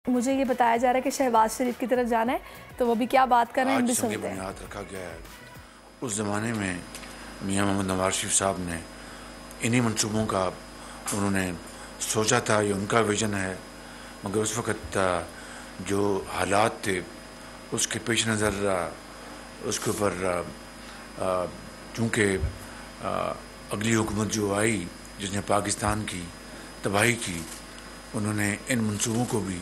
مجھے یہ بتایا جا رہا ہے کہ شہباز شریف کی طرف جانا ہے، تو وہ بھی کیا بات کر رہے ہیں ہم بھی سنتے ہیں۔ بنیاد رکھا گیا ہے۔ اس زمانے میں میاں محمد نواز شریف صاحب نے انہی منصوبوں کا انہوں نے سوچا تھا، یہ ان کا ویژن ہے، مگر اس وقت جو حالات تھے اس کے پیش نظر اس کے اوپر چونکہ اگلی حکومت جو آئی جس نے پاکستان کی تباہی کی، انہوں نے ان منصوبوں کو بھی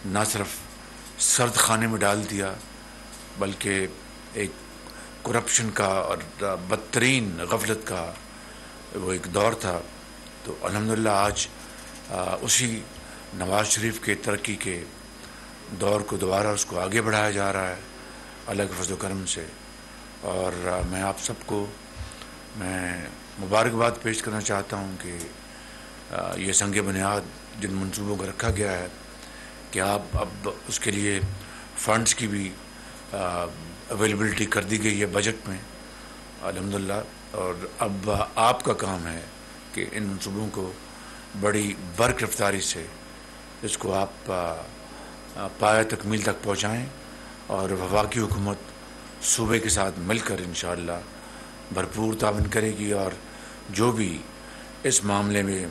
نہ صرف سرد خانے میں ڈال دیا بلکہ ایک کرپشن کا اور بدترین غفلت کا وہ ایک دور تھا۔ تو الحمدللہ آج اسی نواز شریف کے ترقی کے دور کو دوبارہ اس کو آگے بڑھایا جا رہا ہے اللہ کے فضل و کرم سے، اور میں آپ سب کو مبارکباد پیش کرنا چاہتا ہوں کہ یہ سنگ بنیاد جن منصوبوں کو رکھا گیا ہے کہ آپ اب اس کے لیے فنڈز کی بھی اویلیبلٹی کر دی گئی ہے بجٹ میں الحمدللہ، اور اب آپ کا کام ہے کہ ان منصوبوں کو بڑی برق رفتاری سے اس کو آپ پایہ تکمیل تک پہنچائیں، اور وفاقی حکومت صوبے کے ساتھ مل کر انشاءاللہ بھرپور تعاون کرے گی، اور جو بھی اس معاملے میں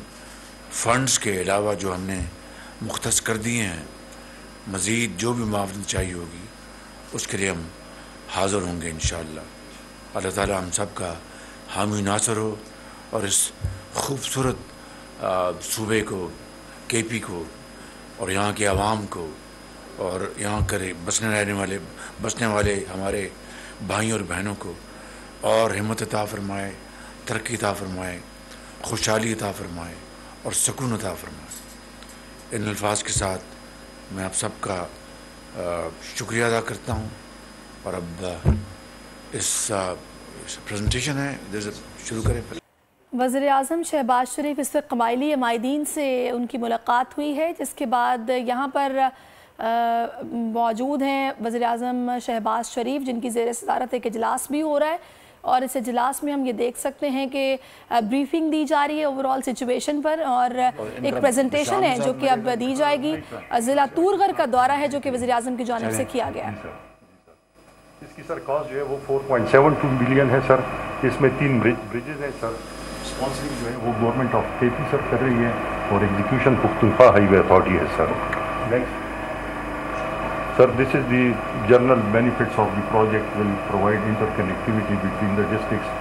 فنڈز کے علاوہ جو ہم نے مختص کر دیے ہیں مزید جو بھی معاونت چاہیے ہوگی اس کے لیے ہم حاضر ہوں گے انشاءاللہ۔ اللہ تعالی ہم سب کا حامی ناصر ہو، اور اس خوبصورت صوبے کو، کے پی کو، اور یہاں کے عوام کو، اور یہاں بسنے والے ہمارے بھائیوں اور بہنوں کو اور ہمت عطا فرمائے، ترقی عطا فرمائے، خوشحالی عطا فرمائے اور سکون عطا فرمائے۔ ان الفاظ کے ساتھ میں آپ سب کا شکریہ ادا کرتا ہوں، اور اب اس پریزنٹیشن ہے شروع کریں۔ وزیر اعظم شہباز شریف اس وقت قبائلی عمائدین سے ان کی ملاقات ہوئی ہے، جس کے بعد یہاں پر موجود ہیں وزیر اعظم شہباز شریف جن کی زیر صدارت ایک اجلاس بھی ہو رہا ہے، اور اس اجلاس میں ہم یہ دیکھ سکتے ہیں کہ بریفنگ دی جا رہی ہے اوورال سچویشن پر، اور ایک پریزنٹیشن ہے جو کہ اب دی جائے گی۔ ضلع تورغر کا دورہ ہے جو کہ وزیر اعظم کی جانب سے کیا گیا ہے۔ اس کی سر کاسٹ جو ہے وہ 4.72 بلین ہے سر، اس میں 3 بریجز ہیں سر۔ اسپانسرنگ جو ہے وہ گورنمنٹ آف کے پی سر کر رہی ہے، اور ایگزیکیوشن پختونخوا ہائی وے اتھارٹی ہے sir. Next sir, this is the general benefits of the project will provide interconnectivity between the districts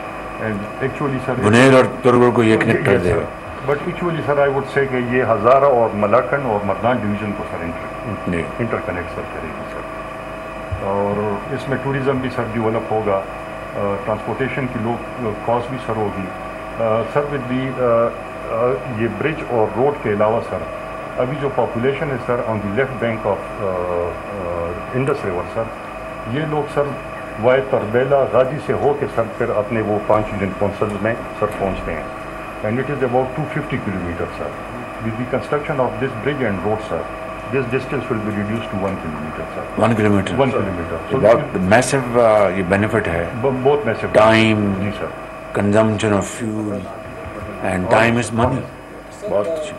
and actually sir بنیر اور تورغر کو یہ کنیکٹ کر دے گا، but actually sir I would say کہ یہ ہزارہ اور ملاکنڈ اور مردان ڈویژن کو سر انٹرکنیکٹ سر کرے گی سر، اور اس میں ٹوریزم بھی سر ڈیولپ ہوگا، ٹرانسپورٹیشن کی کاسٹ بھی سر ہوگی سر۔ ود دی یہ برج اور روڈ کے علاوہ سر ابھی جو پاپولیشن ہے sir on the left bank of Indus river sir, یہ لوگ سر وائے تربیلا غازی سے ہو کے سر پھر اپنے وہ 5 یونین کونسلز میں سر پہنچتے ہیں، and it is about 250 kilometre sir. With the construction of this bridge and road sir this distance will be reduced to 1 kilometre sir. 1 kilometre میسو یہ بینیفٹ ہے، بہت میسو ٹائم، جی sir, consumption of fuel and time is money, بہت اچھا۔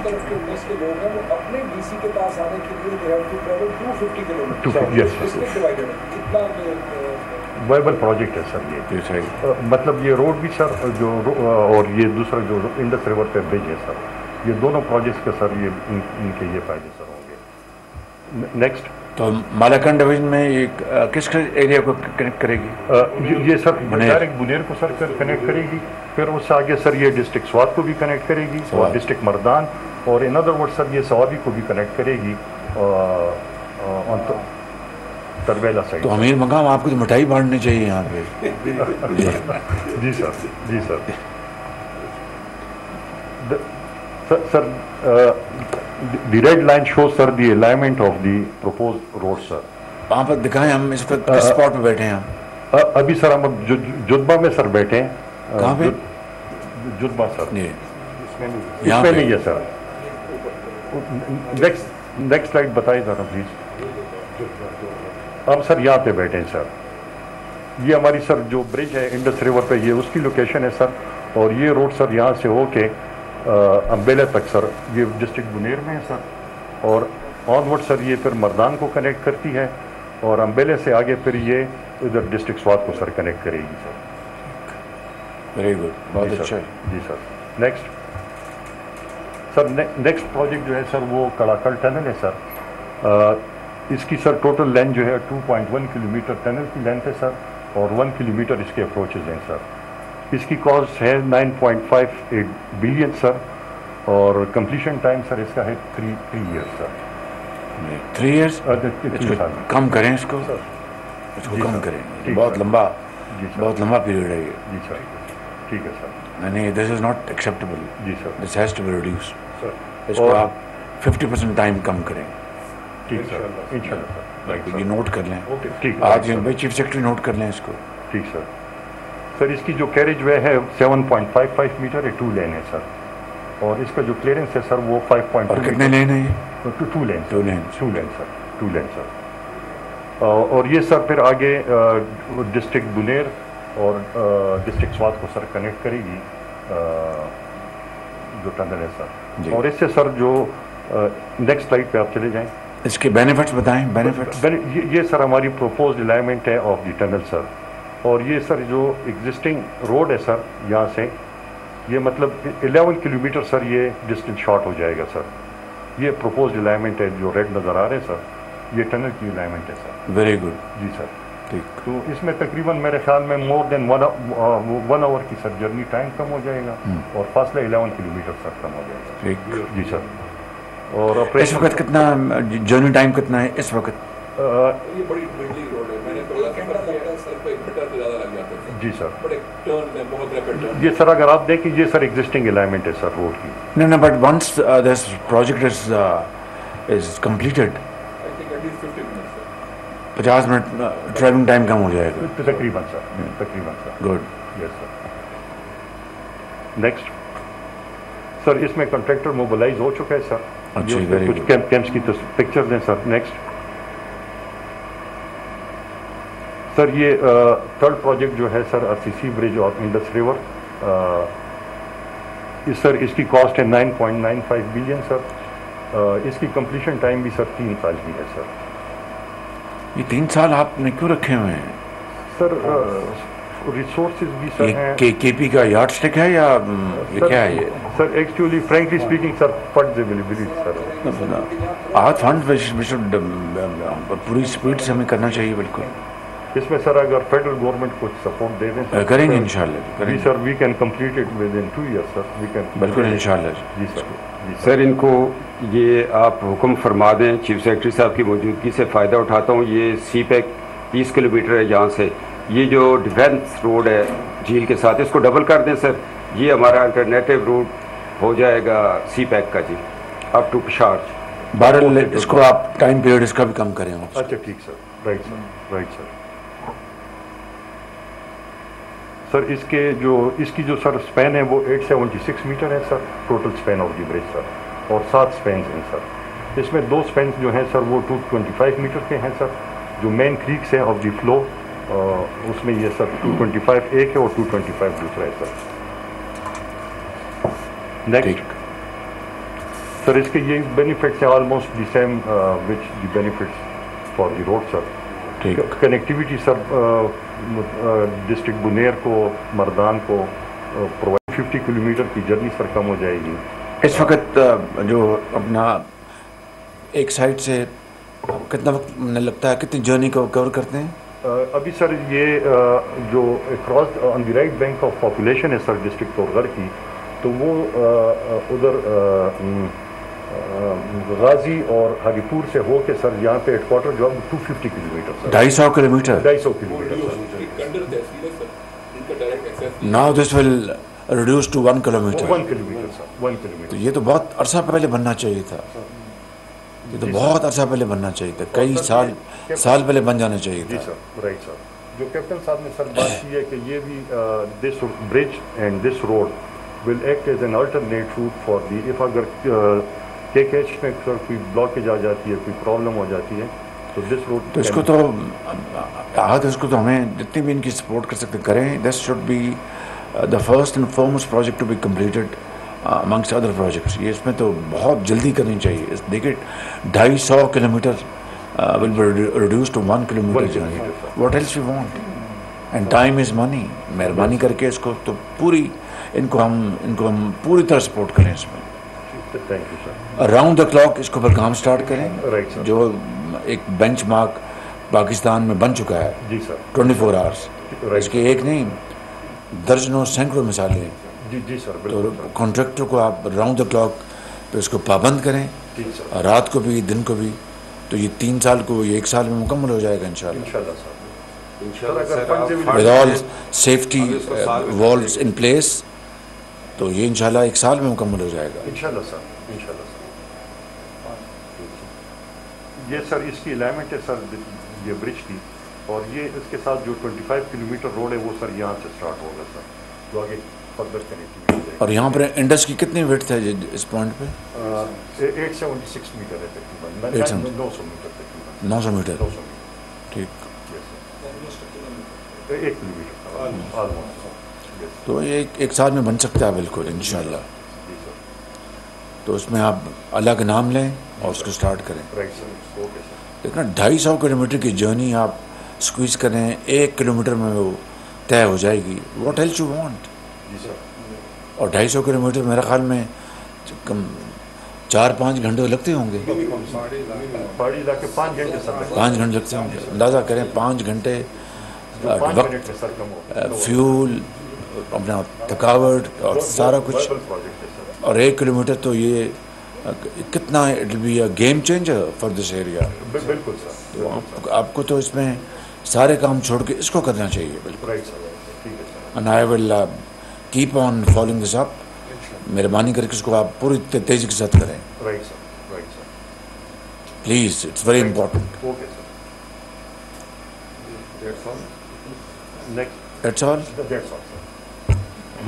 طرف کے انیس کے لوگ ہیں وہ اپنے ڈی سی کے پاس آنے کے لیے they have to travel 250 kilometre, اس کے ڈیوائڈر کتنا وائبل پروجیکٹ ہے سر یہ، مطلب یہ روڈ بھی سر جو اور یہ دوسرا جو انڈس ریور پہ برج ہے سر، یہ دونوں پروجیکٹس کے سر یہ ان کے یہ فائدے سر ہوں گے۔ نیکسٹ تو مالاکنڈ ڈویژن میں یہ کس ایریا کو کنیکٹ کرے گی؟ یہ سر ڈائریکٹ بنیر کو سر کنیکٹ کرے گی، پھر اس سے آگے سر یہ ڈسٹرکٹ سوات کو بھی کنیکٹ کرے گی، اور ڈسٹرکٹ مردان، اور ان ادر ورڈ سر یہ سوابی کو بھی کنیکٹ کرے گی تربیلا سائڈ۔ تو امیر مقام آپ کو تو مٹھائی بانٹنی چاہیے یہاں پہ۔ جی سر، جی سر۔ سر the red line shows sir the alignment of the proposed road sir۔ وہاں پر دکھائیں، ہم اس وقت کس اسپاٹ پہ بیٹھے ہیں ہم؟ ابھی سر ہم جدبہ میں سر بیٹھے ہیں۔ کہاں پہ؟ جدبہ سر، اس میں نہیں ہے سر۔ نیکسٹ سلائڈ بتائیں ذرا پلیز۔ ہم سر یہاں پہ بیٹھے ہیں سر، یہ ہماری سر جو برج ہے انڈس ریور پہ، یہ اس کی لوکیشن ہے سر، اور یہ روڈ سر یہاں سے ہو کے امبیلا تک سر یہ ڈسٹرکٹ بنیر میں ہے سر، اور آن ورڈ سر یہ پھر مردان کو کنیکٹ کرتی ہے، اور امبیلے سے آگے پھر یہ ادھر ڈسٹرکٹ سوات کو سر کنیکٹ کرے گی سر. ویری گڈ، بہت اچھا ہے. جی سر. نیکسٹ سر، نیکسٹ پروجیکٹ جو ہے سر وہ کڑاکل ٹنل ہے سر. اس کی سر ٹوٹل لینتھ جو ہے 2.1 کلومیٹر ٹنل کی لینتھ ہے سر، اور 1 کلومیٹر اس کے اپروچز ہیں سر. اس کی کاسٹ ہے 9.58 بلین سر، اور کمپلیشن ٹائم سر اس کا ہے 3 ایئرس سر. 3 ایئرس کم کریں اس کو، کم کریں، بہت لمبا، بہت لمبا پیریڈ ہے یہ. جی سر، ٹھیک ہے سر. نہیں، دس از ناٹ ایکسیپٹیبل. جی sir, this has to be reduced. Sir اس کو آپ 50% ٹائم کم کریں. ٹھیک سر، انشاءاللہ سر. یہ نوٹ کر لیں، ٹھیک آج بھائی چیف سیکرٹری نوٹ کر لیں اس کو. ٹھیک سر. سر اس کی جو کیریج وے ہے 7.55 میٹر ہے، 2 لین ہے سر، اور اس کا جو کلیئرنس ہے سر وہ 5.2. اور کتنے لین ہیں یہ؟ 2 لین. 2 لین. 2 لین سر، 2 لین سر. اور یہ سر پھر آگے ڈسٹرکٹ بنیر اور ڈسٹرکٹ سوات کو سر کنیکٹ کرے گی جو ٹنل ہے سر. اور اس سے سر جو نیکسٹ سلائڈ پہ آپ چلے جائیں. اس کے بینیفٹس بتائیں. بینیفٹس یہ سر ہماری پروپوزڈ الائنمنٹ ہے آف دی ٹنل سر. اور یہ سر جو ایگزسٹنگ روڈ ہے سر یہاں سے، یہ مطلب 11 کلومیٹر سر یہ ڈسٹینس شارٹ ہو جائے گا سر. یہ پروپوزڈ الائنمنٹ ہے، جو ریڈ نظر آ رہے ہیں سر، یہ ٹنل کی الائنمنٹ ہے سر. Very good. جی سر. ٹھیک. تو اس میں تقریباً میرے خیال میں مور دین 1 آور کی سر جرنی ٹائم کم ہو جائے گا، اور فاصلہ 11 کلومیٹر سر کم ہو جائے گا. ٹھیک. جی سر. اور اس وقت کتنا جرنی ٹائم کتنا ہے اس وقت؟ یہ بڑی بلڈنگ روڈ ہے، میں نے بولا کہ سر پہ 1 میٹر سے زیادہ لگ جاتے ہیں. جی سر. بڑے ٹرن ہے، بہت ریپڈ ٹرن. یہ سر اگر آپ دیکھیں، یہ سر ایگزسٹنگ الائنمنٹ ہے سر روڈ کی. No, but once this project is completed, I think at least 50 minutes, sir. 50 منٹ ٹریولنگ ٹائم کم ہو جائے گا. تقریباً سر، تقریباً سر. گڈ. یس سر. نیکسٹ سر، اس میں کنٹریکٹر موبلائز ہو چکا ہے سر. اچھا، کچھ کیمپس کی پکچرز ہیں سر. نیکسٹ سر، یہ تھرڈ پروجیکٹ جو ہے sir RCC bridge of Indus river. اس کی کاسٹ ہے 9.95 بلین سر. اس کی کمپلیشن ٹائم بھی سر 3 سال کی ہے سر. یہ 3 سال آپ نے کیوں رکھے ہوئے ہیں سر؟ ریسورسز بھی سر ہیں. کے پی کا یارڈ اسٹک ہے یا یہ کیا ہے یہ؟ سر ایکچولی فرینکلی اسپیکنگ سر فنڈز اویلیبل سر. آج فنڈ پوری اسپیڈ سے ہمیں کرنا چاہیے. بالکل. اس میں سر اگر فیڈرل گورنمنٹ کچھ سپورٹ دے دیں کریں گے انشاءاللہ. جی sir, we can complete it within 2 years sir. We can. بالکل انشاءاللہ. جی سر. سر ان کو یہ آپ حکم فرما دیں، چیف سیکرٹری صاحب کی موجودگی سے فائدہ اٹھاتا ہوں. یہ سی پیک 30 کلومیٹر ہے یہاں سے. یہ جو ڈیفینس روڈ ہے جھیل کے ساتھ، اس کو ڈبل کر دیں سر. یہ ہمارا الٹرنیٹیو روٹ ہو جائے گا سی پیک کا. جی اپ ٹو پشاور. بہرحال اس کو آپ ٹائم پیریڈ اس کا بھی کم کریں. اچھا ٹھیک سر. Right sir, right sir. سر اس کی جو سر اسپین ہے وہ 876 میٹر ہے سر. ٹوٹل اسپین آف دی برج سر، اور 7 اسپینس ہیں سر. اس میں 2 اسپینس جو ہیں سر وہ 225 میٹر کے ہیں سر. جو مین کریکس ہے آف دی فلو، اس میں یہ سر 225 ایک ہے اور 225 دوسرا ہے سر. نیکسٹ سر، اس کے یہ بینیفٹس ہیں almost the same which the benefits for the road sir. Connectivity sir district Buner کو، مردان کو پرووائڈ 50 کلومیٹر کی جرنی سر کم ہو جائے گی. اس وقت جو اپنا ایک سائڈ سے کتنا وقت لگتا ہے، کتنی جرنی کو کور کرتے ہیں؟ ابھی سر یہ جو across on the right bank of population ہے سر ڈسٹرکٹ تورغر کی، تو وہ ادھر غازی اور ہری پور سے ہو کے سر یہاں پہ ہیڈ کوارٹر جو 250 kilometre sir. 250 kilometre. 250 kilometre. Now this will reduce to 1 kilometer. 1 kilometre sir. 1 kilometre. تو یہ تو بہت عرصہ پہلے بننا چاہیے تھا. یہ تو بہت عرصہ پہلے بننا چاہیے تھا. کئی سال پہلے بن جانا چاہیے تھا. جی سر، رائٹ سر. جو کیپٹن صاحب نے سر بات کی ہے کہ یہ بھی this bridge and this road will act as an alternate route for the. If اگر KKH میں سر کوئی بلاکیج آ جاتی ہے، کوئی پرابلم ہو جاتی ہے، تو دس روڈ تو اس کو تو ہمیں جتنی بھی ان کی سپورٹ کر سکتے کریں. This should be the first and foremost project to be completed amongst other projects. یہ اس میں تو بہت جلدی کرنی چاہیے. دیکھیے 250 kilometre will be reduced to 1 kilometer. What else we want? And time is money. مہربانی کر کے اس کو تو پوری ان کو ہم پوری طرح سپورٹ کریں اس میں. اراؤنڈ دا کلاک اس کو پر کام سٹارٹ کریں. جو ایک بینچ مارک پاکستان میں بن چکا ہے 24 آورس. اس کے ایک نہیں درجنوں سینکڑوں مثالیں ہیں. تو کانٹریکٹر کو آپ راؤنڈ دا کلاک پہ اس کو پابند کریں, رات کو بھی دن کو بھی. تو یہ 3 سال کو یہ 1 سال میں مکمل ہو جائے گا انشاءاللہ. With all safety walls in place. تو یہ انشاءاللہ 1 سال میں مکمل ہو جائے گا انشاءاللہ سر. انشاءاللہ یہ سر اس کی الائنمنٹ ہے سر یہ برج کی, اور یہ اس کے ساتھ جو 25 کلومیٹر روڈ ہے وہ سر یہاں سے سٹارٹ ہوگا سر, جو آگے فردر کنیکٹیویٹی. اور یہاں پر انڈس کی کتنی وڈتھ ہے اس پوائنٹ پہ؟ 876 میٹر ہے تقریباً. 900 میٹر تقریباً. 900 میٹر. ٹھیک. 1 کلومیٹر آلموسٹ. تو یہ 1 سال میں بن سکتا ہے بالکل انشاءاللہ. تو اس میں آپ اللہ کا نام لیں اور اس کو سٹارٹ کریں. دیکھنا 250 کلومیٹر کی جرنی آپ سکویز کریں, 1 کلومیٹر میں وہ طے ہو جائے گی. What else you want. اور 250 کلومیٹر میرے خیال میں 4-5 گھنٹے لگتے ہوں گے. 5 گھنٹے لگتے ہوں گے. اندازہ کریں 5 گھنٹے وقت, فیول, اپنا تھکاوٹ اور سارا کچھ. اور 1 کلومیٹر تو یہ کتنا it will be a game changer for this area. بالکل سر. آپ کو تو اس میں سارے کام چھوڑ کے اس کو کرنا چاہیے بالکل. And I will keep on following this up. مہربانی کر کے اس کو آپ پوری تیزی کے ساتھ کریں please. It's very important. That's all.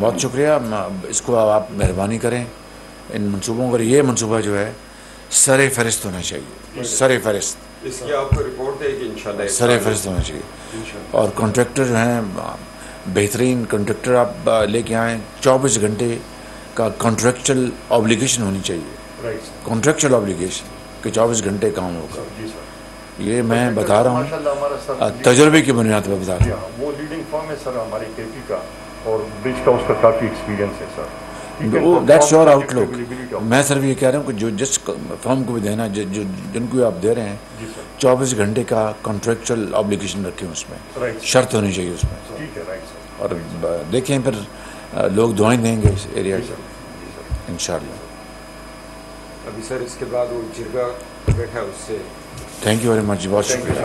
بہت شکریہ. اس کو آپ مہربانی کریں ان منصوبوں پر. یہ منصوبہ جو ہے سر فہرست ہونا چاہیے. سر فہرست اس کی آپ کو رپورٹ دے گی انشاءاللہ. سر فہرست ہونا چاہیے. اور کانٹریکٹر جو ہیں بہترین کانٹریکٹر آپ لے کے آئیں. 24 گھنٹے کا کانٹریکچل آبلیگیشن ہونی چاہیے. کانٹریکچل آبلیگیشن کہ 24 گھنٹے کام ہوگا. یہ میں بتا رہا ہوں تجربے کی بنیاد پر بتا رہا ہوں. وہ لیڈنگ فرم ہے سر ہماری KP کا, اور برج کا اس کا کافی ایکسپیرینس ہے سر. دیٹس یور آؤٹ لک. میں صرف یہ کہہ رہا ہوں کہ جو جس فرم کو بھی دینا جن کو آپ دے رہے ہیں 24 گھنٹے کا کانٹریکچل آبلیگیشن رکھیں. اس میں شرط ہونی چاہیے اس میں. اور دیکھیں پھر لوگ دعائیں دیں گے اس ایریا سے انشاءاللہ. ابھی سر اس کے بعد وہ جرگا بیٹھا اس سے. Thank you very much. بہت شکریہ.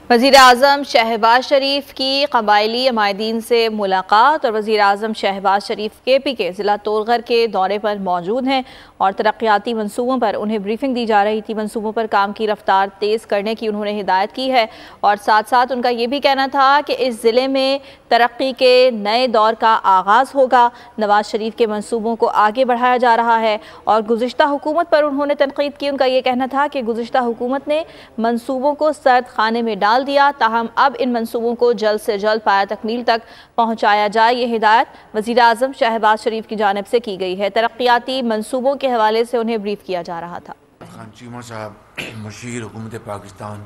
وزیر اعظم شہباز شریف کی قبائلی عمائدین سے ملاقات. اور وزیر اعظم شہباز شریف KP کے ضلع طورغر کے دورے پر موجود ہیں اور ترقیاتی منصوبوں پر انہیں بریفنگ دی جا رہی تھی. منصوبوں پر کام کی رفتار تیز کرنے کی انہوں نے ہدایت کی ہے, اور ساتھ ساتھ ان کا یہ بھی کہنا تھا کہ اس ضلع میں ترقی کے نئے دور کا آغاز ہوگا. نواز شریف کے منصوبوں کو آگے بڑھایا جا رہا ہے. اور گزشتہ حکومت پر انہوں نے تنقید کی. ان کا یہ کہنا تھا کہ گزشتہ حکومت نے منصوبوں کو سرد خانے میں ڈال دیا, تاہم اب ان منصوبوں کو جلد سے جلد پایہ تکمیل تک پہنچایا جائے. یہ ہدایت وزیر اعظم شہباز شریف کی جانب سے کی گئی ہے. ترقیاتی منصوبوں کے حوالے سے انہیں بریف کیا جا رہا تھا. خان چیمہ صاحب, مشیر حکومت پاکستان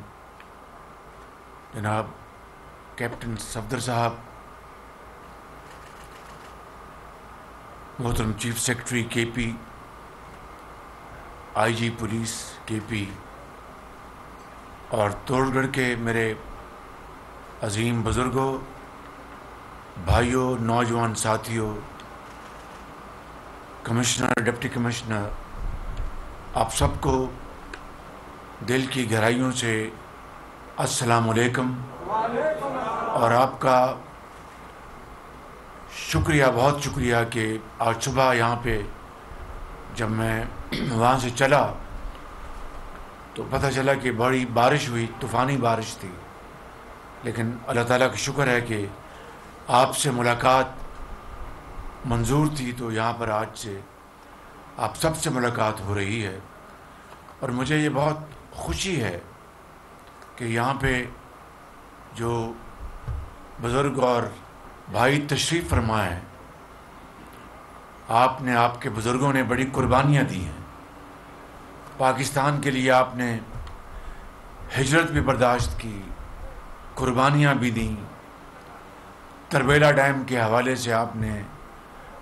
جناب کیپٹن صفدر صاحب, محترم chief secretary KP, IG police KP, اور طورگڑھ کے میرے عظیم بزرگوں, بھائیوں, نوجوان ساتھیوں, کمشنر, ڈپٹی کمشنر, آپ سب کو دل کی گہرائیوں سے السلام علیکم. اور آپ کا شکریہ, بہت شکریہ کہ آج صبح یہاں پہ جب میں وہاں سے چلا تو پتہ چلا کہ بڑی بارش ہوئی, طوفانی بارش تھی, لیکن اللہ تعالیٰ کا شکر ہے کہ آپ سے ملاقات منظور تھی. تو یہاں پر آج سے آپ سب سے ملاقات ہو رہی ہے, اور مجھے یہ بہت خوشی ہے کہ یہاں پہ جو بزرگ اور بھائی تشریف فرما ہیں آپ نے, آپ کے بزرگوں نے بڑی قربانیاں دی ہیں. پاکستان کے لیے آپ نے ہجرت بھی برداشت کی, قربانیاں بھی دیں. تربیلا ڈیم کے حوالے سے آپ نے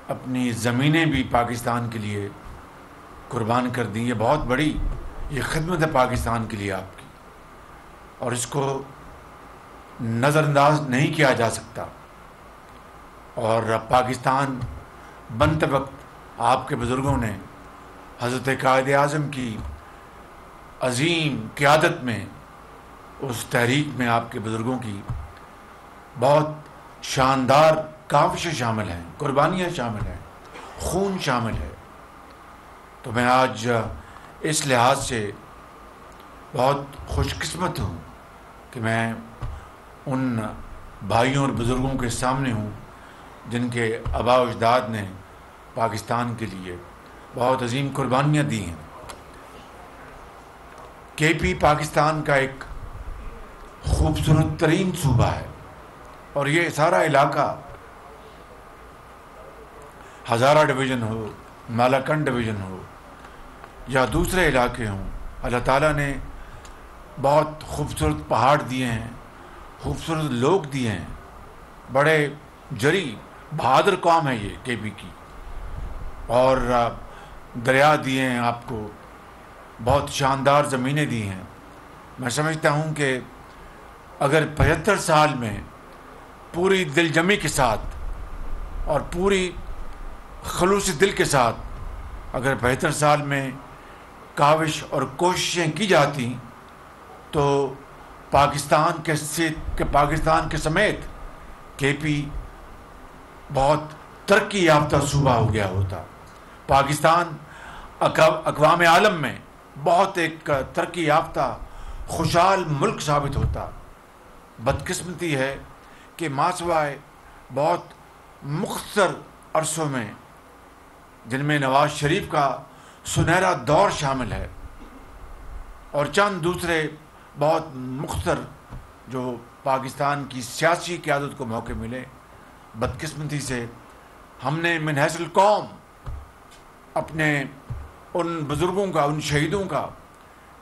اپنی زمینیں بھی پاکستان کے لیے قربان کر دیں. یہ بہت بڑی یہ خدمت ہے پاکستان کے لیے آپ کی, اور اس کو نظر انداز نہیں کیا جا سکتا. اور پاکستان بنتے وقت آپ کے بزرگوں نے حضرت قائد اعظم کی عظیم قیادت میں, اس تحریک میں آپ کے بزرگوں کی بہت شاندار کاوشیں شامل ہیں, قربانیاں شامل ہیں, خون شامل ہے. تو میں آج اس لحاظ سے بہت خوش قسمت ہوں کہ میں ان بھائیوں اور بزرگوں کے سامنے ہوں جن کے آباء و اجداد نے پاکستان کے لیے بہت عظیم قربانیاں دی ہیں. کے پی پاکستان کا ایک خوبصورت ترین صوبہ ہے, اور یہ سارا علاقہ ہزارہ ڈویژن ہو, مالاکنڈ ڈویژن ہو یا دوسرے علاقے ہوں, اللہ تعالیٰ نے بہت خوبصورت پہاڑ دیے ہیں, خوبصورت لوگ دیے ہیں. بڑے جری بہادر قوم ہے یہ کے پی کی, اور دریا دیے ہیں آپ کو, بہت شاندار زمینیں دی ہیں. میں سمجھتا ہوں کہ اگر 75 سال میں پوری دل جمی کے ساتھ اور پوری خلوص دل کے ساتھ اگر 75 سال میں کاوش اور کوششیں کی جاتی تو پاکستان کے سمیت کے پی بہت ترقی یافتہ صوبہ ہو گیا ہوتا. پاکستان اقوام عالم میں بہت ایک ترقی یافتہ خوشحال ملک ثابت ہوتا. بدقسمتی ہے کہ ماسوائے بہت مختصر عرصوں میں, جن میں نواز شریف کا سنہرا دور شامل ہے اور چند دوسرے بہت مختصر جو پاکستان کی سیاسی قیادت کو موقع ملے, بدقسمتی سے ہم نے من حیث القوم اپنے ان بزرگوں کا, ان شہیدوں کا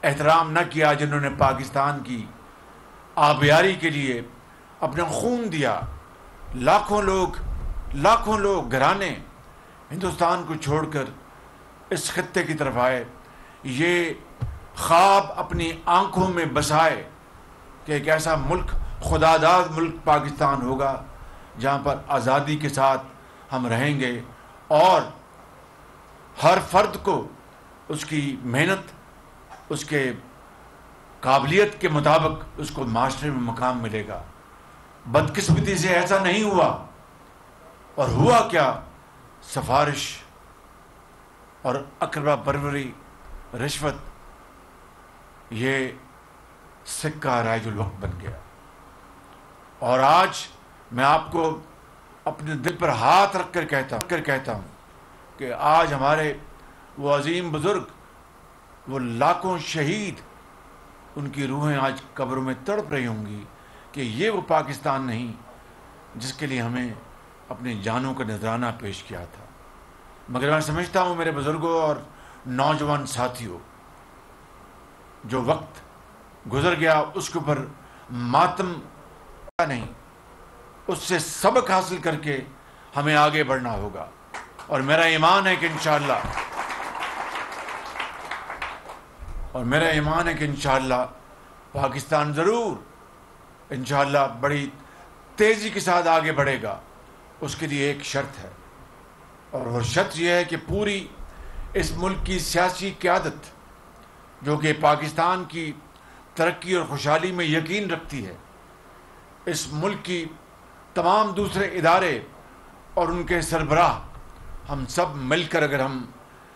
احترام نہ کیا جنہوں نے پاکستان کی آبیاری کے لیے اپنا خون دیا. لاکھوں لوگ گھرانے ہندوستان کو چھوڑ کر اس خطے کی طرف آئے. یہ خواب اپنی آنکھوں میں بسائے کہ ایک ایسا ملک, خداداد ملک پاکستان ہوگا جہاں پر آزادی کے ساتھ ہم رہیں گے, اور ہر فرد کو اس کی محنت, اس کے قابلیت کے مطابق اس کو معاشرے میں مقام ملے گا. بدقسمتی سے ایسا نہیں ہوا, اور ہوا کیا, سفارش اور اقربا پروری, رشوت, یہ سکہ رائج الوقت بن گیا. اور آج میں آپ کو اپنے دل پر ہاتھ رکھ کر کہتا ہوں کہ آج ہمارے وہ عظیم بزرگ, وہ لاکھوں شہید, ان کی روحیں آج قبروں میں تڑپ رہی ہوں گی کہ یہ وہ پاکستان نہیں جس کے لیے ہمیں اپنی جانوں کا نذرانہ پیش کیا تھا. مگر میں سمجھتا ہوں میرے بزرگوں اور نوجوان ساتھیوں, جو وقت گزر گیا اس کے اوپر ماتم نہیں, اس سے سبق حاصل کر کے ہمیں آگے بڑھنا ہوگا. اور میرا ایمان ہے کہ انشاءاللہ پاکستان ضرور انشاءاللہ بڑی تیزی کے ساتھ آگے بڑھے گا. اس کے لیے ایک شرط ہے, اور وہ شرط یہ ہے کہ پوری اس ملک کی سیاسی قیادت جو کہ پاکستان کی ترقی اور خوشحالی میں یقین رکھتی ہے, اس ملک کی تمام دوسرے ادارے اور ان کے سربراہ, ہم سب مل کر اگر ہم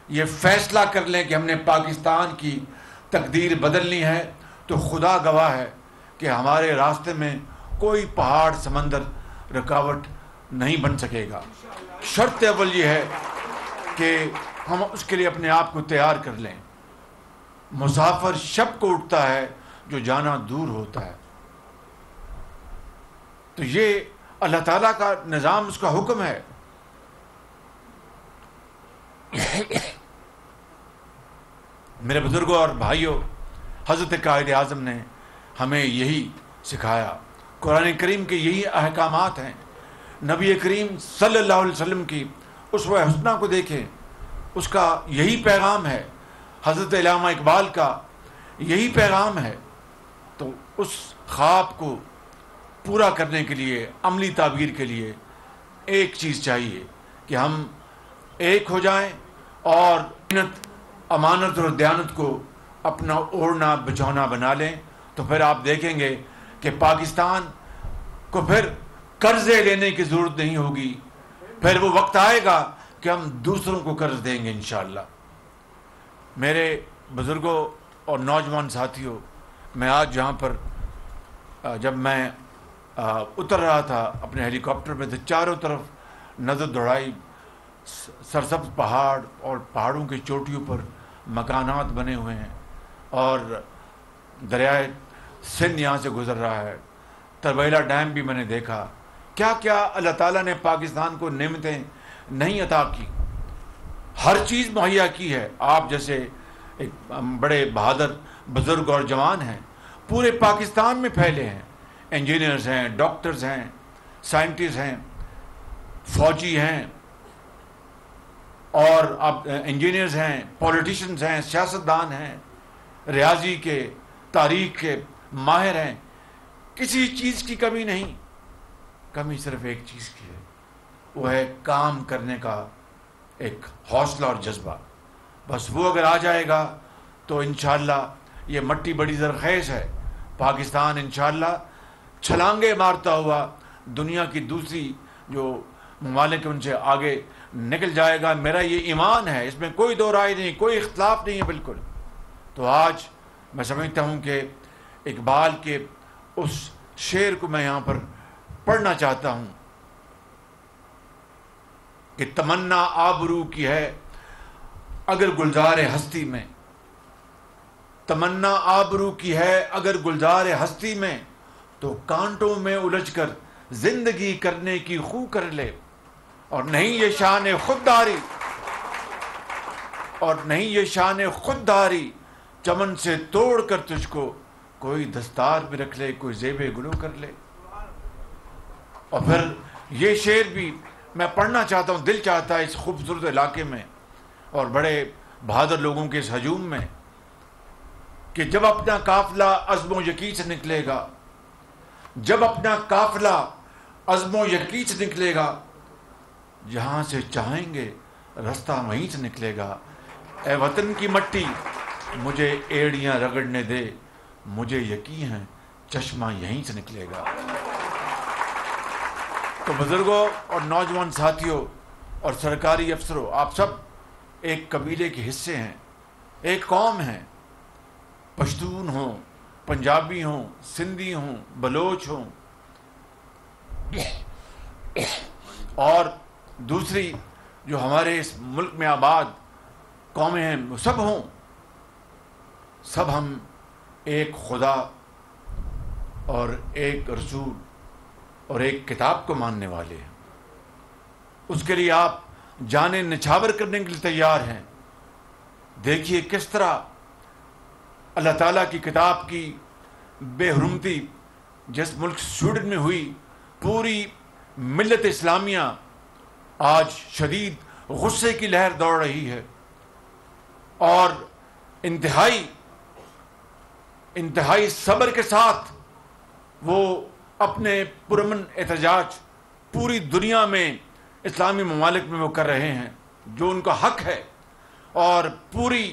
یہ فیصلہ کر لیں کہ ہم نے پاکستان کی تقدیر بدلنی ہے تو خدا گواہ ہے کہ ہمارے راستے میں کوئی پہاڑ سمندر رکاوٹ نہیں بن سکے گا. شرط اول یہ ہے کہ ہم اس کے لیے اپنے آپ کو تیار کر لیں. مسافر شب کو اٹھتا ہے جو جانا دور ہوتا ہے. تو یہ اللہ تعالیٰ کا نظام, اس کا حکم ہے. میرے بزرگوں اور بھائیوں، حضرت قائد اعظم نے ہمیں یہی سکھایا، قرآن کریم کے یہی احکامات ہیں۔ نبی کریم صلی اللہ علیہ وسلم کی اسوہ حسنہ کو دیکھیں، اس کا یہی پیغام ہے، حضرت علامہ اقبال کا یہی پیغام ہے۔ تو اس خواب کو پورا کرنے کے لیے، عملی تعبیر کے لیے ایک چیز چاہیے کہ ہم ایک ہو جائیں اور امانت اور دیانت کو اپنا اوڑھنا بچھونا بنا لیں، تو پھر آپ دیکھیں گے کہ پاکستان کو پھر قرضے لینے کی ضرورت نہیں ہوگی، پھر وہ وقت آئے گا کہ ہم دوسروں کو قرض دیں گے انشاءاللہ۔ میرے بزرگوں اور نوجوان ساتھیوں، میں آج جہاں پر جب میں اتر رہا تھا اپنے ہیلی کاپٹر میں، تو چاروں طرف نظر دوڑائی، سرسبز پہاڑ اور پہاڑوں کی چوٹیوں پر مکانات بنے ہوئے ہیں، اور دریائے سندھ یہاں سے گزر رہا ہے، تربیلا ڈیم بھی میں نے دیکھا۔ کیا کیا اللہ تعالیٰ نے پاکستان کو نعمتیں نہیں عطا کی، ہر چیز مہیا کی ہے۔ آپ جیسے ایک بڑے بہادر بزرگ اور جوان ہیں، پورے پاکستان میں پھیلے ہیں، انجینئرز ہیں، ڈاکٹرز ہیں، سائنٹسٹ ہیں، فوجی ہیں، اور اب انجینئرز ہیں، پولیٹیشنز ہیں، سیاستدان ہیں، ریاضی کے، تاریخ کے ماہر ہیں۔ کسی چیز کی کمی نہیں، کمی صرف ایک چیز کی ہے، وہ ہے کام کرنے کا ایک حوصلہ اور جذبہ۔ بس وہ اگر آ جائے گا تو انشاءاللہ یہ مٹی بڑی زرخیز ہے، پاکستان انشاءاللہ چھلانگے مارتا ہوا دنیا کی دوسری جو ممالک ان سے آگے نکل جائے گا۔ میرا یہ ایمان ہے، اس میں کوئی دو رائے نہیں، کوئی اختلاف نہیں ہے بالکل۔ تو آج میں سمجھتا ہوں کہ اقبال کے اس شعر کو میں یہاں پر پڑھنا چاہتا ہوں کہ تمنا آبرو کی ہے اگر گلزار ہستی میں، تمنا آبرو کی ہے اگر گلزار ہستی میں، تو کانٹوں میں الجھ کر زندگی کرنے کی خو کر لے، اور نہیں یہ شان خودداری، اور نہیں یہ شان خودداری، چمن سے توڑ کر تجھ کو کوئی دستار بھی رکھ لے، کوئی زیب گلو کر لے۔ اور پھر یہ شعر بھی میں پڑھنا چاہتا ہوں، دل چاہتا ہے اس خوبصورت علاقے میں اور بڑے بہادر لوگوں کے اس ہجوم میں، کہ جب اپنا قافلہ عزم و یقین سے نکلے گا، جب اپنا قافلہ عزم و یقین سے نکلے گا، جہاں سے چاہیں گے رستہ وہیں سے نکلے گا۔ اے وطن کی مٹی مجھے ایڑیاں رگڑنے دے، مجھے یقین ہے چشمہ یہیں سے نکلے گا۔ تو بزرگوں اور نوجوان ساتھیوں اور سرکاری افسروں، آپ سب ایک قبیلے کے حصے ہیں، ایک قوم ہیں، پشتون ہوں، پنجابی ہوں، سندھی ہوں، بلوچ ہوں، اور دوسری جو ہمارے اس ملک میں آباد قومیں ہیں، وہ سب ہوں، سب ہم ایک خدا اور ایک رسول اور ایک کتاب کو ماننے والے ہیں۔ اس کے لیے آپ جانیں نچھاور کرنے کے لیے تیار ہیں۔ دیکھیے کس طرح اللہ تعالیٰ کی کتاب کی بے حرمتی جس ملک سویڈن میں ہوئی، پوری ملت اسلامیہ آج شدید غصے کی لہر دوڑ رہی ہے، اور انتہائی صبر کے ساتھ وہ اپنے پرامن احتجاج پوری دنیا میں اسلامی ممالک میں وہ کر رہے ہیں جو ان کا حق ہے، اور پوری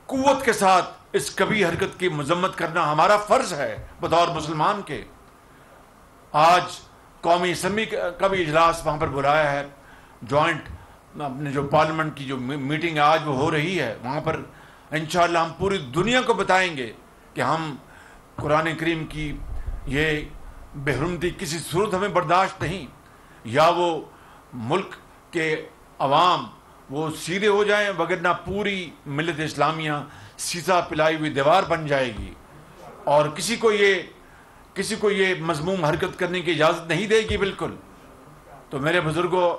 قوت کے ساتھ اس کبھی حرکت کی مذمت کرنا ہمارا فرض ہے بطور مسلمان کے۔ آج قومی اسمبلی کا بھی اجلاس وہاں پر بلایا ہے، جوائنٹ اپنے جو پارلیمنٹ کی جو میٹنگ آج وہ ہو رہی ہے، وہاں پر انشاءاللہ ہم پوری دنیا کو بتائیں گے کہ ہم قرآن کریم کی یہ بے حرمتی کسی صورت ہمیں برداشت نہیں، یا وہ ملک کے عوام وہ سیدھے ہو جائیں، وگرنہ پوری ملت اسلامیہ سیسا پلائی ہوئی دیوار بن جائے گی، اور کسی کو یہ مذموم حرکت کرنے کی اجازت نہیں دے گی بالکل۔ تو میرے بزرگوں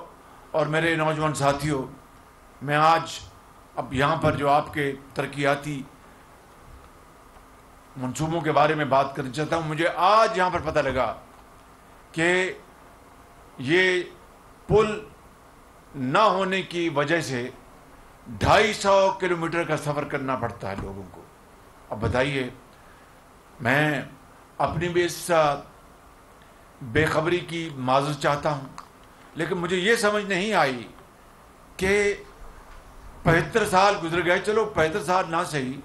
اور میرے نوجوان ساتھیوں، میں آج اب یہاں پر جو آپ کے ترقیاتی منصوبوں کے بارے میں بات کرنا چاہتا ہوں. مجھے آج یہاں پر پتہ لگا کہ یہ پل نہ ہونے کی وجہ سے 250 کلومیٹر کا سفر کرنا پڑتا ہے لوگوں کو. اب بتائیے, میں اپنی بھی اس بے خبری کی معذرت چاہتا ہوں, لیکن مجھے یہ سمجھ نہیں آئی کہ 75 سال گزر گئے. چلو 75 سال نہ صحیح,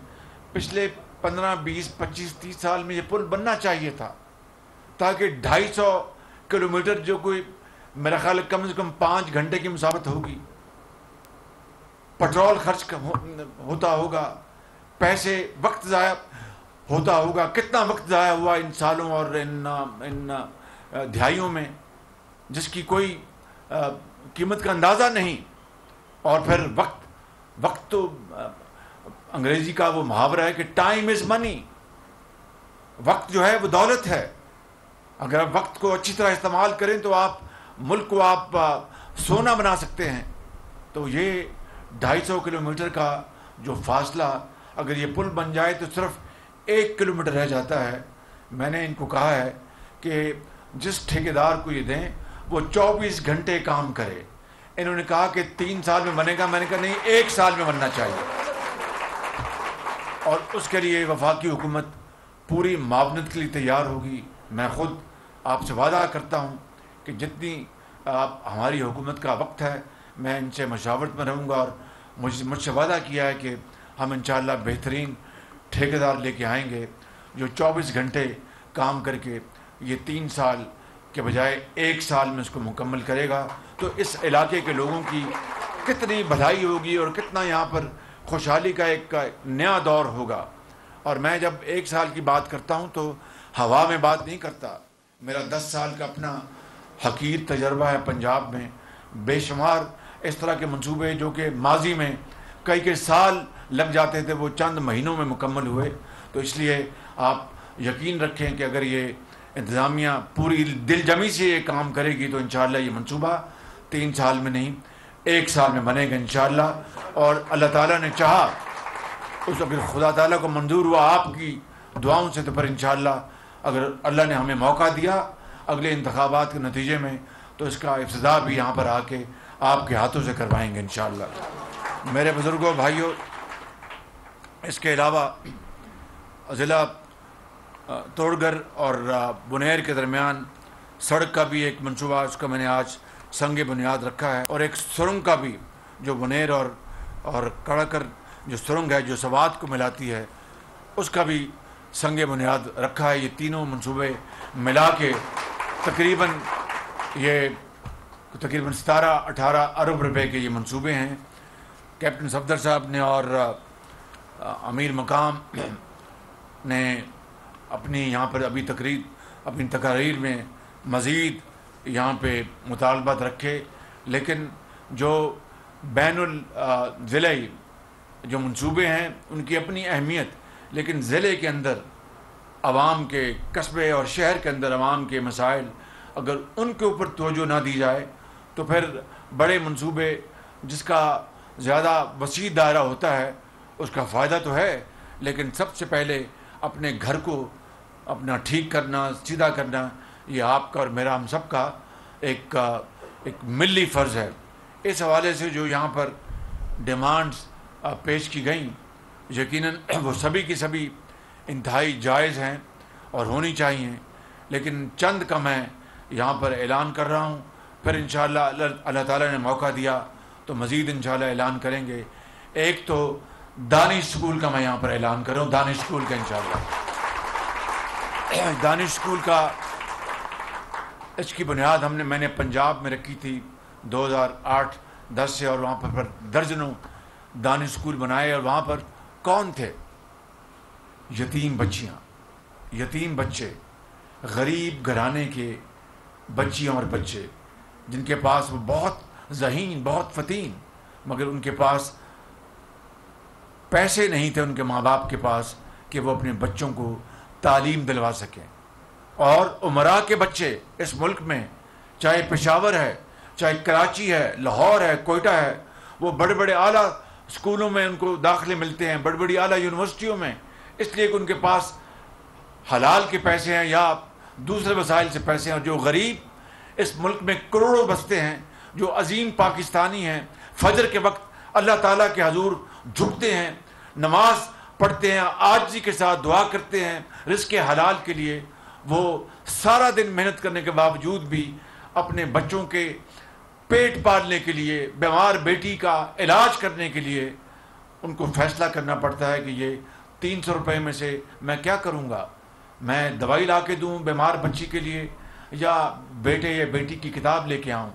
پچھلے 15, 20, 25, 30 سال میں یہ پل بننا چاہیے تھا, تاکہ 250 کلومیٹر جو کوئی میرا خیال کم سے کم 5 گھنٹے کی مسافت ہوگی, پٹرول خرچ ہوتا ہوگا, پیسے وقت ضائع ہوتا ہوگا. کتنا وقت ضائع ہوا ان سالوں اور ان دہائیوں میں, جس کی کوئی قیمت کا اندازہ نہیں. اور پھر وقت تو انگریزی کا وہ محاورہ ہے کہ ٹائم از منی, وقت جو ہے وہ دولت ہے. اگر آپ وقت کو اچھی طرح استعمال کریں تو آپ ملک کو آپ سونا بنا سکتے ہیں. تو یہ 250 کلومیٹر کا جو فاصلہ, اگر یہ پل بن جائے تو صرف 1 کلومیٹر رہ جاتا ہے. میں نے ان کو کہا ہے کہ جس ٹھیکیدار کو یہ دیں وہ 24 گھنٹے کام کرے. انہوں نے کہا کہ 3 سال میں بنے گا. میں نے کہا نہیں, 1 سال میں بننا چاہیے. اور اس کے لیے وفاقی حکومت پوری معاونت کے لیے تیار ہوگی. میں خود آپ سے وعدہ کرتا ہوں کہ جتنی ہماری حکومت کا وقت ہے میں ان سے مشاورت میں رہوں گا, اور مجھ سے وعدہ کیا ہے کہ ہم انشاءاللہ بہترین ٹھیکیدار لے کے آئیں گے جو 24 گھنٹے کام کر کے یہ 3 سال کے بجائے 1 سال میں اس کو مکمل کرے گا. تو اس علاقے کے لوگوں کی کتنی بھلائی ہوگی اور کتنا یہاں پر خوشحالی کا ایک نیا دور ہوگا. اور میں جب 1 سال کی بات کرتا ہوں تو ہوا میں بات نہیں کرتا. میرا 10 سال کا اپنا حقیر تجربہ ہے پنجاب میں. بے شمار اس طرح کے منصوبے جو کہ ماضی میں کئی سال لگ جاتے تھے, وہ چند مہینوں میں مکمل ہوئے. تو اس لیے آپ یقین رکھیں کہ اگر یہ انتظامیہ پوری دل جمی سے یہ کام کرے گی تو انشاءاللہ یہ منصوبہ 3 سال میں نہیں 1 سال میں بنے گا انشاءاللہ. اور اللہ تعالیٰ نے چاہا, اس اگر خدا تعالیٰ کو منظور ہوا آپ کی دعاؤں سے, تو پھر انشاءاللہ اگر اللہ نے ہمیں موقع دیا اگلے انتخابات کے نتیجے میں, تو اس کا افتتاح بھی یہاں پر آ کے آپ کے ہاتھوں سے کروائیں گے انشاءاللہ. میرے بزرگوں, بھائیوں, اس کے علاوہ ضلع توڑگر اور بنیر کے درمیان سڑک کا بھی ایک منصوبہ, اس کا میں نے آج سنگ بنیاد رکھا ہے. اور ایک سرنگ کا بھی جو بنیر اور کڑکر جو سرنگ ہے جو سوات کو ملاتی ہے, اس کا بھی سنگ بنیاد رکھا ہے. یہ تینوں منصوبے ملا کے تقریباً 17-18 ارب روپے کے یہ منصوبے ہیں. کیپٹن صفدر صاحب نے اور امیر مقام نے اپنی یہاں پر ابھی اپنی تقاریر میں مزید یہاں پہ مطالبات رکھے, لیکن جو بین الضلعی جو منصوبے ہیں ان کی اپنی اہمیت, لیکن ضلع کے اندر عوام کے, قصبے اور شہر کے اندر عوام کے مسائل اگر ان کے اوپر توجہ نہ دی جائے تو پھر بڑے منصوبے جس کا زیادہ وسیع دائرہ ہوتا ہے اس کا فائدہ تو ہے, لیکن سب سے پہلے اپنے گھر کو اپنا ٹھیک کرنا, سیدھا کرنا, یہ آپ کا اور میرا, ہم سب کا ایک ملی فرض ہے. اس حوالے سے جو یہاں پر ڈیمانڈز پیش کی گئیں یقیناً وہ سبھی کی سبھی انتہائی جائز ہیں اور ہونی چاہیے, لیکن چند کا میں یہاں پر اعلان کر رہا ہوں. پھر انشاءاللہ اللہ تعالیٰ نے موقع دیا تو مزید انشاءاللہ اعلان کریں گے. ایک تو دانش اسکول کا میں یہاں پر اعلان کر رہا ہوں, دانش اسکول کا انشاءاللہ. دانش اسکول کا اس کی بنیاد میں نے پنجاب میں رکھی تھی 2008-10 سے, اور وہاں پر درجنوں دانش اسکول بنائے. اور وہاں پر کون تھے؟ یتیم بچیاں, یتیم بچے, غریب گھرانے کے بچیاں اور بچے جن کے پاس وہ بہت ذہین, بہت فتین, مگر ان کے پاس پیسے نہیں تھے ان کے ماں باپ کے پاس کہ وہ اپنے بچوں کو تعلیم دلوا سکیں. اور امراء کے بچے اس ملک میں, چاہے پشاور ہے, چاہے کراچی ہے, لاہور ہے, کوئٹہ ہے, وہ بڑے بڑے اعلیٰ اسکولوں میں ان کو داخلے ملتے ہیں, بڑی بڑی اعلیٰ یونیورسٹیوں میں, اس لیے کہ ان کے پاس حلال کے پیسے ہیں یا دوسرے وسائل سے پیسے ہیں. جو غریب اس ملک میں کروڑوں بستے ہیں, جو عظیم پاکستانی ہیں, فجر کے وقت اللہ تعالیٰ کے حضور جھکتے ہیں, نماز پڑھتے ہیں, عاجزی کے ساتھ دعا کرتے ہیں رزق حلال کے لیے, وہ سارا دن محنت کرنے کے باوجود بھی اپنے بچوں کے پیٹ پالنے کے لیے, بیمار بیٹی کا علاج کرنے کے لیے ان کو فیصلہ کرنا پڑتا ہے کہ یہ 300 روپے میں سے میں کیا کروں گا, میں دوائی لا کے دوں بیمار بچی کے لیے یا بیٹے یا بیٹی کی کتاب لے کے آؤں.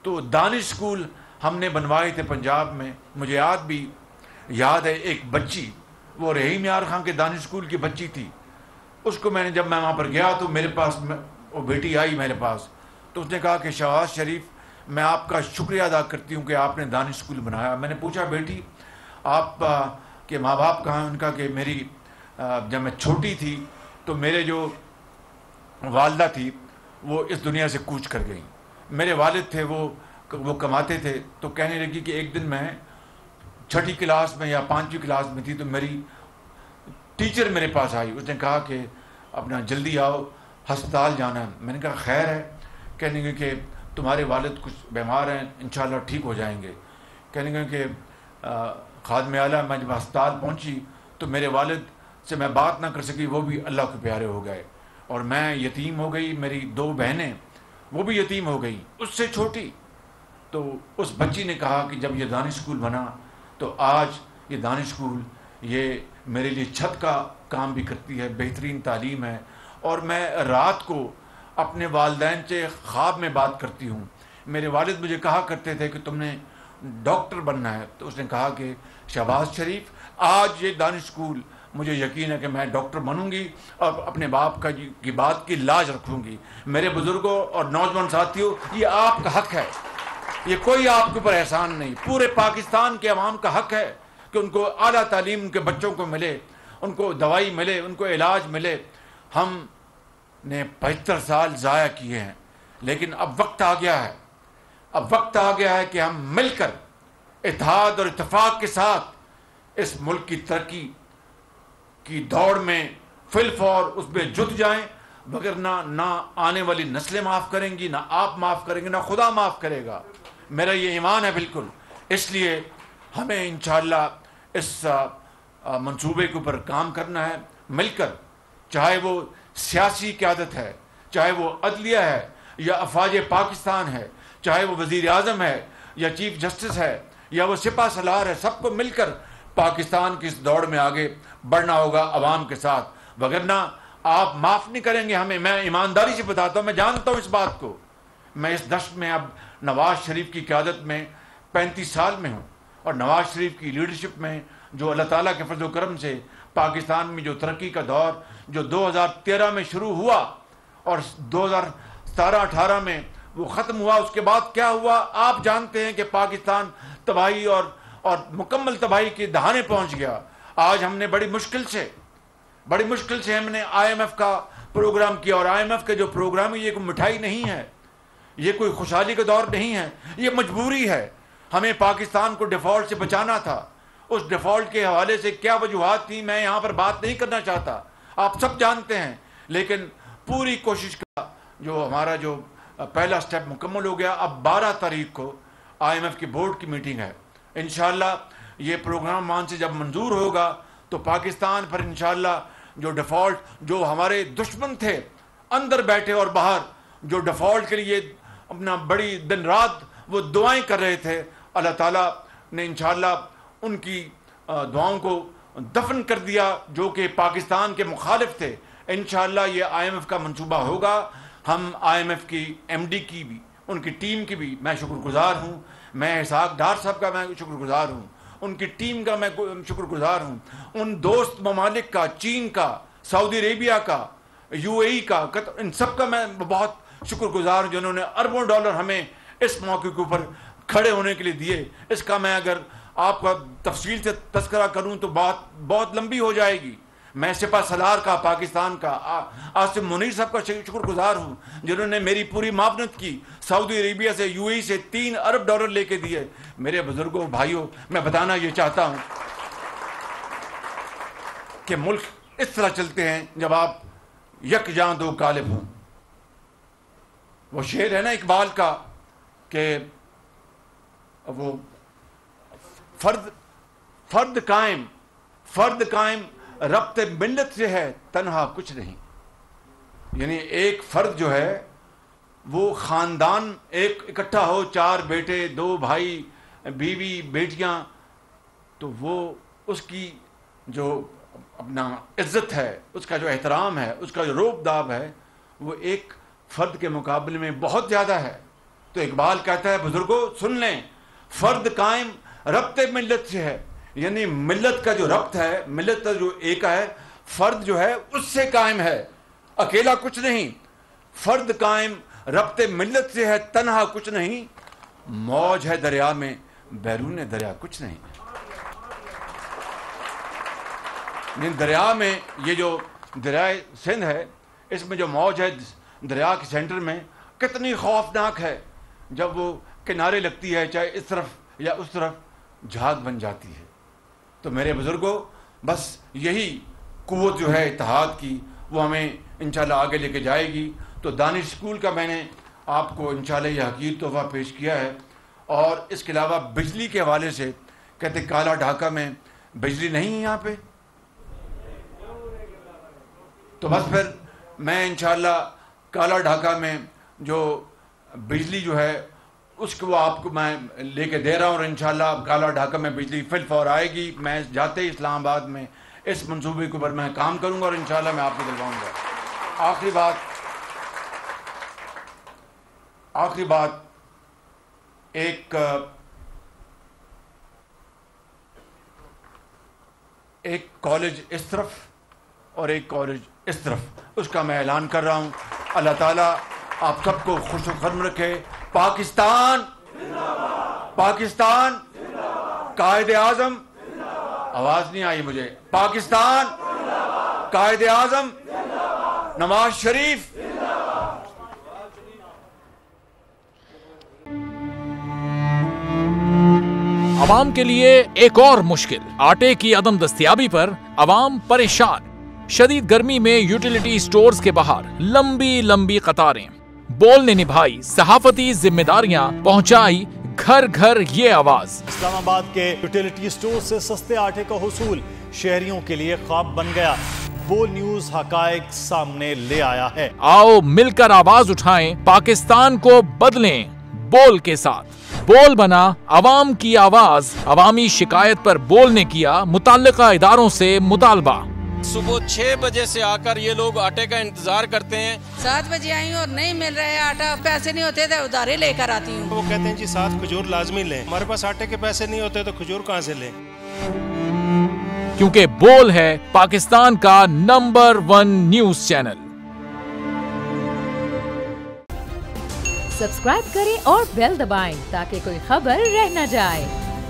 تو دانش اسکول ہم نے بنوائے تھے پنجاب میں. مجھے یاد ہے ایک بچی, وہ رحیم یار خان کے دانش اسکول کی بچی تھی, اس کو میں نے جب میں وہاں پر گیا تو میرے پاس وہ بیٹی آئی میرے پاس, تو اس نے کہا کہ شہباز شریف میں آپ کا شکریہ ادا کرتی ہوں کہ آپ نے دانش اسکول بنایا. میں نے پوچھا بیٹی آپ کے ماں باپ کہاں ہیں؟ ان کا کہ میری جب میں چھوٹی تھی تو میرے جو والدہ تھی وہ اس دنیا سے کوچ کر گئیں. میرے والد تھے وہ کماتے تھے. تو کہنے لگی کہ ایک دن میں 6ٹھی کلاس میں یا 5ویں کلاس میں تھی تو میری ٹیچر میرے پاس آئی. اس نے کہا کہ اپنا جلدی آؤ ہسپتال جانا ہے. میں نے کہا خیر ہے. کہنے لگے کہ تمہارے والد کچھ بیمار ہیں, انشاءاللہ ٹھیک ہو جائیں گے. کہنے لگے کہ خادم اعلیٰ میں جب ہسپتال پہنچی تو میرے والد سے میں بات نہ کر سکی, وہ بھی اللہ کے پیارے ہو گئے اور میں یتیم ہو گئی. میری 2 بہنیں وہ بھی یتیم ہو گئی اس سے چھوٹی. تو اس بچی نے کہا کہ جب یہ دانش اسکول بنا تو آج یہ دانش اسکول یہ میرے لیے چھت کا کام بھی کرتی ہے, بہترین تعلیم ہے. اور میں رات کو اپنے والدین سے خواب میں بات کرتی ہوں. میرے والد مجھے کہا کرتے تھے کہ تم نے ڈاکٹر بننا ہے, تو اس نے کہا کہ شہباز شریف آج یہ دانش اسکول مجھے یقین ہے کہ میں ڈاکٹر بنوں گی اور اپنے باپ کی بات کی لاج رکھوں گی. میرے بزرگوں اور نوجوان ساتھیوں, یہ آپ کا حق ہے, یہ کوئی آپ کے اوپر احسان نہیں, پورے پاکستان کے عوام کا حق ہے کہ ان کو اعلیٰ تعلیم ان کے بچوں کو ملے, ان کو دوائی ملے, ان کو علاج ملے. ہم نے 75 سال ضائع کیے ہیں, لیکن اب وقت آ گیا ہے, کہ ہم مل کر اتحاد اور اتفاق کے ساتھ اس ملک کی ترقی کی دوڑ میں فل فور اس میں جت جائیں, وگرنہ نہ آنے والی نسلیں معاف کریں گی, نہ آپ معاف کریں گے, نہ خدا معاف کرے گا. میرا یہ ایمان ہے بالکل. اس لیے ہمیں انشاءاللہ اس منصوبے کے اوپر کام کرنا ہے مل کر, چاہے وہ سیاسی قیادت ہے, چاہے وہ عدلیہ ہے یا افواج پاکستان ہے, چاہے وہ وزیر اعظم ہے یا چیف جسٹس ہے یا وہ سپاہ سالار ہے. سب کو مل کر پاکستان کی اس دوڑ میں آگے بڑھنا ہوگا عوام کے ساتھ, وگرنہ آپ معاف نہیں کریں گے ہمیں. میں ایمانداری سے بتاتا ہوں, میں جانتا ہوں اس بات کو. میں اس دشت میں اب نواز شریف کی قیادت میں 35 سال میں ہوں, اور نواز شریف کی لیڈرشپ میں جو اللہ تعالیٰ کے فضل و کرم سے پاکستان میں جو ترقی کا دور جو 2013 میں شروع ہوا اور 2017-18 میں وہ ختم ہوا, اس کے بعد کیا ہوا آپ جانتے ہیں کہ پاکستان تباہی اور مکمل تباہی کے دہانے پہنچ گیا. آج ہم نے بڑی مشکل سے ہم نے IMF کا پروگرام کیا, اور IMF کا جو پروگرام ہے یہ کوئی مٹھائی نہیں ہے, یہ کوئی خوشحالی کا دور نہیں ہے, یہ مجبوری ہے. ہمیں پاکستان کو ڈیفالٹ سے بچانا تھا. اس ڈیفالٹ کے حوالے سے کیا وجوہات تھیں میں یہاں پر بات نہیں کرنا چاہتا, آپ سب جانتے ہیں. لیکن پوری کوشش کا جو ہمارا جو پہلا سٹیپ مکمل ہو گیا. اب 12 تاریخ کو IMF کی بورڈ کی میٹنگ ہے. انشاءاللہ یہ پروگرام وہاں سے جب منظور ہوگا تو پاکستان پر انشاءاللہ جو ڈیفالٹ جو ہمارے دشمن تھے اندر بیٹھے اور باہر جو ڈیفالٹ کے لیے اپنا بڑی دن رات وہ دعائیں کر رہے تھے, اللہ تعالیٰ نے انشاءاللہ ان کی دعاؤں کو دفن کر دیا جو کہ پاکستان کے مخالف تھے. انشاءاللہ یہ IMF کا منصوبہ ہوگا. ہم IMF کی MD کی بھی ان کی ٹیم کی بھی میں شکر گزار ہوں. میں اسحاق ڈار صاحب کا میں شکر گزار ہوں, ان کی ٹیم کا میں شکر گزار ہوں, ان دوست ممالک کا, چین کا, سعودی عربیہ کا, UAE کا, ان سب کا میں بہت شکر گزار ہوں جنہوں نے اربوں ڈالر ہمیں اس موقع کے اوپر کھڑے ہونے کے لیے دیے. اس کا میں اگر آپ کا تفصیل سے تذکرہ کروں تو بات بہت لمبی ہو جائے گی. میں سپہ سالار کا پاکستان کا آصف منیر صاحب کا شکر گزار ہوں جنہوں نے میری پوری معاونت کی. سعودی عربیہ سے UAE سے $3 ارب لے کے دیے. میرے بزرگوں بھائیوں میں بتانا یہ چاہتا ہوں کہ ملک اس طرح چلتے ہیں جب آپ یکجاں دو غالب ہوں. وہ شعر ہے نا اقبال کا کہ وہ فرد قائم ربط ملت سے ہے تنہا کچھ نہیں. یعنی ایک فرد جو ہے وہ خاندان ایک اکٹھا ہو, 4 بیٹے 2 بھائی بیوی بیٹیاں, تو وہ اس کی جو اپنا عزت ہے, اس کا جو احترام ہے, اس کا جو روب داب ہے, وہ ایک فرد کے مقابلے میں بہت زیادہ ہے. تو اقبال کہتا ہے بزرگوں سن لیں, فرد قائم ربط ملت سے ہے, یعنی ملت کا جو ربط ہے, ملت کا جو ایک ہے, فرد جو ہے اس سے قائم ہے, اکیلا کچھ نہیں. فرد قائم ربط ملت سے ہے تنہا کچھ نہیں, موج ہے دریا میں بیرون دریا کچھ نہیں. دریا میں یہ جو دریائے سندھ ہے, اس میں جو موج ہے دریا کے سینٹر میں, کتنی خوفناک ہے. جب وہ کنارے لگتی ہے, چاہے اس طرف یا اس طرف, جھاگ بن جاتی ہے. تو میرے بزرگوں بس یہی قوت جو ہے اتحاد کی, وہ ہمیں انشاءاللہ آگے لے کے جائے گی. تو دانش اسکول کا میں نے آپ کو انشاءاللہ یہ حقیر تحفہ پیش کیا ہے. اور اس کے علاوہ بجلی کے حوالے سے کہتے کالا ڈھاکہ میں بجلی نہیں ہے یہاں پہ, تو بس پھر میں انشاءاللہ کالا ڈھاکہ میں جو بجلی جو ہے اس کو آپ کو میں لے کے دے رہا ہوں, اور انشاءاللہ کالا ڈھاکہ میں بجلی فی الفور آئے گی. میں جاتے ہی اسلام آباد میں اس منصوبے کے اوپر میں کام کروں گا, اور انشاءاللہ میں آپ کو دلواؤں گا. آخری بات ایک کالج اس طرف اور ایک کالج اس طرف, اس کا میں اعلان کر رہا ہوں. اللہ تعالیٰ آپ سب کو خوش و خرم رکھے. پاکستان پاکستان قائد اعظم, آواز نہیں آئی مجھے, پاکستان قائد اعظم نواز شریف. عوام کے لیے ایک اور مشکل, آٹے کی عدم دستیابی پر عوام پریشان. شدید گرمی میں یوٹیلیٹی سٹورز کے باہر لمبی لمبی قطاریں. بول نے نبھائی صحافتی ذمہ داریاں, پہنچائی گھر گھر یہ آواز. اسلام آباد کے یوٹیلیٹی سٹور سے سستے آٹے کا حصول شہریوں کے لیے خواب بن گیا. بول نیوز حقائق سامنے لے آیا ہے. آؤ مل کر آواز اٹھائیں, پاکستان کو بدلیں بول کے ساتھ. بول بنا عوام کی آواز. عوامی شکایت پر بول نے کیا متعلقہ اداروں سے مطالبہ. صبح 6 بجے سے آ کر یہ لوگ آٹے کا انتظار کرتے ہیں. 7 بجے آئی ہوں اور نہیں مل رہا ہے آٹا, پیسے نہیں ہوتے تھے ادھارے لے کر آتی ہوں. وہ کہتے ہیں جی 7 کھجور لازمی لیں, ہمارے پاس آٹے کے پیسے نہیں ہوتے تو کھجور کہاں سے لیں. کیونکہ بول ہے پاکستان کا نمبر 1 نیوز چینل. سبسکرائب کریں اور بیل دبائیں تاکہ کوئی خبر رہ نہ جائے.